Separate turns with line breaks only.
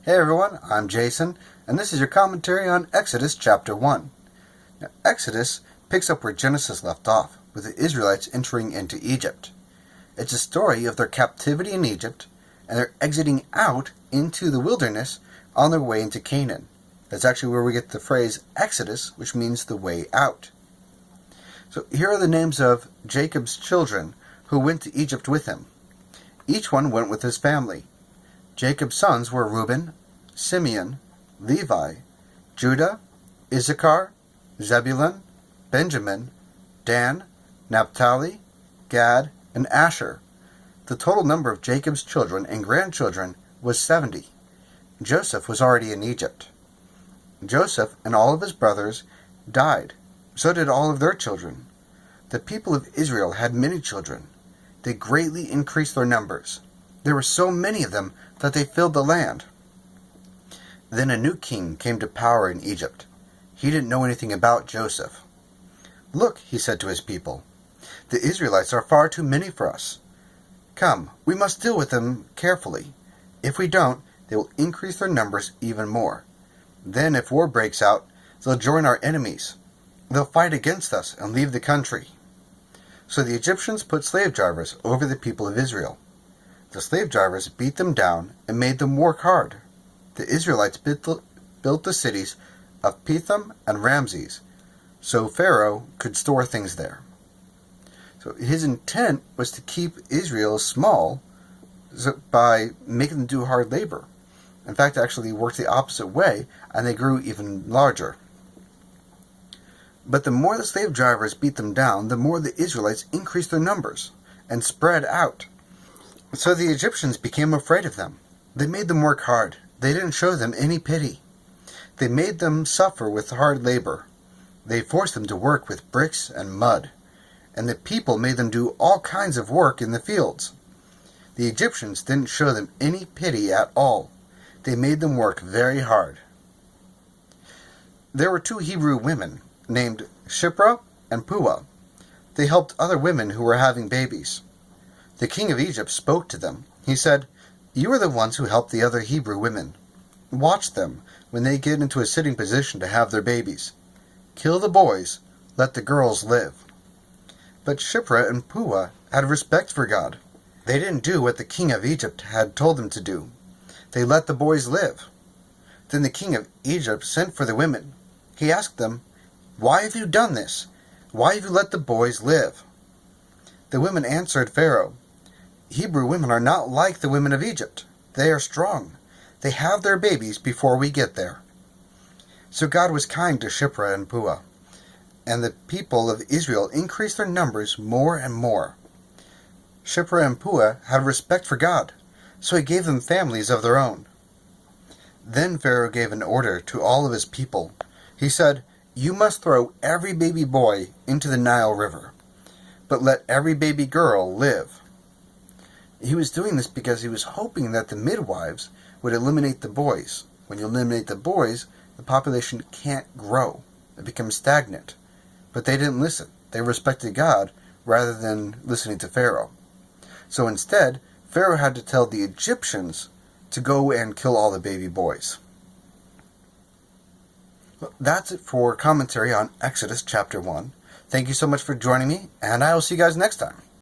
Hey everyone, I'm Jason, and this is your commentary on Exodus chapter 1. Now, Exodus picks up where Genesis left off, with the Israelites entering into Egypt. It's a story of their captivity in Egypt, and their exiting out into the wilderness on their way into Canaan. That's actually where we get the phrase Exodus, which means the way out. So here are the names of Jacob's children who went to Egypt with him. Each one went with his family. Jacob's sons were Reuben, Simeon, Levi, Judah, Issachar, Zebulun, Benjamin, Dan, Naphtali, Gad, and Asher. The total number of Jacob's children and grandchildren was 70. Joseph was already in Egypt. Joseph and all of his brothers died. So did all of their children. The people of Israel had many children. They greatly increased their numbers. There were so many of them that they filled the land. Then a new king came to power in Egypt. He didn't know anything about Joseph. "Look," he said to his people, "the Israelites are far too many for us. Come, we must deal with them carefully. If we don't, they will increase their numbers even more. Then if war breaks out, they'll join our enemies. They'll fight against us and leave the country." So the Egyptians put slave drivers over the people of Israel. The slave drivers beat them down and made them work hard. The Israelites built the cities of Pithom and Ramses, so Pharaoh could store things there. So his intent was to keep Israel small by making them do hard labor. In fact, it actually worked the opposite way, and they grew even larger. But the more the slave drivers beat them down, the more the Israelites increased their numbers and spread out. So the Egyptians became afraid of them. They made them work hard. They didn't show them any pity. They made them suffer with hard labor. They forced them to work with bricks and mud. And the people made them do all kinds of work in the fields. The Egyptians didn't show them any pity at all. They made them work very hard. There were two Hebrew women named Shiphrah and Puah. They helped other women who were having babies. The king of Egypt spoke to them. He said, "You are the ones who help the other Hebrew women. Watch them when they get into a sitting position to have their babies. Kill the boys, let the girls live." But Shiphrah and Puah had respect for God. They didn't do what the king of Egypt had told them to do. They let the boys live. Then the king of Egypt sent for the women. He asked them, "Why have you done this? Why have you let the boys live?" The women answered Pharaoh, "Hebrew women are not like the women of Egypt. They are strong. They have their babies before we get there." So God was kind to Shiphrah and Puah, and the people of Israel increased their numbers more and more. Shiphrah and Puah had respect for God, so he gave them families of their own. Then Pharaoh gave an order to all of his people. He said, "You must throw every baby boy into the Nile River, but let every baby girl live." He was doing this because he was hoping that the midwives would eliminate the boys. When you eliminate the boys, the population can't grow. It becomes stagnant. But they didn't listen. They respected God rather than listening to Pharaoh. So instead, Pharaoh had to tell the Egyptians to go and kill all the baby boys. Well, that's it for commentary on Exodus chapter 1. Thank you so much for joining me, and I will see you guys next time.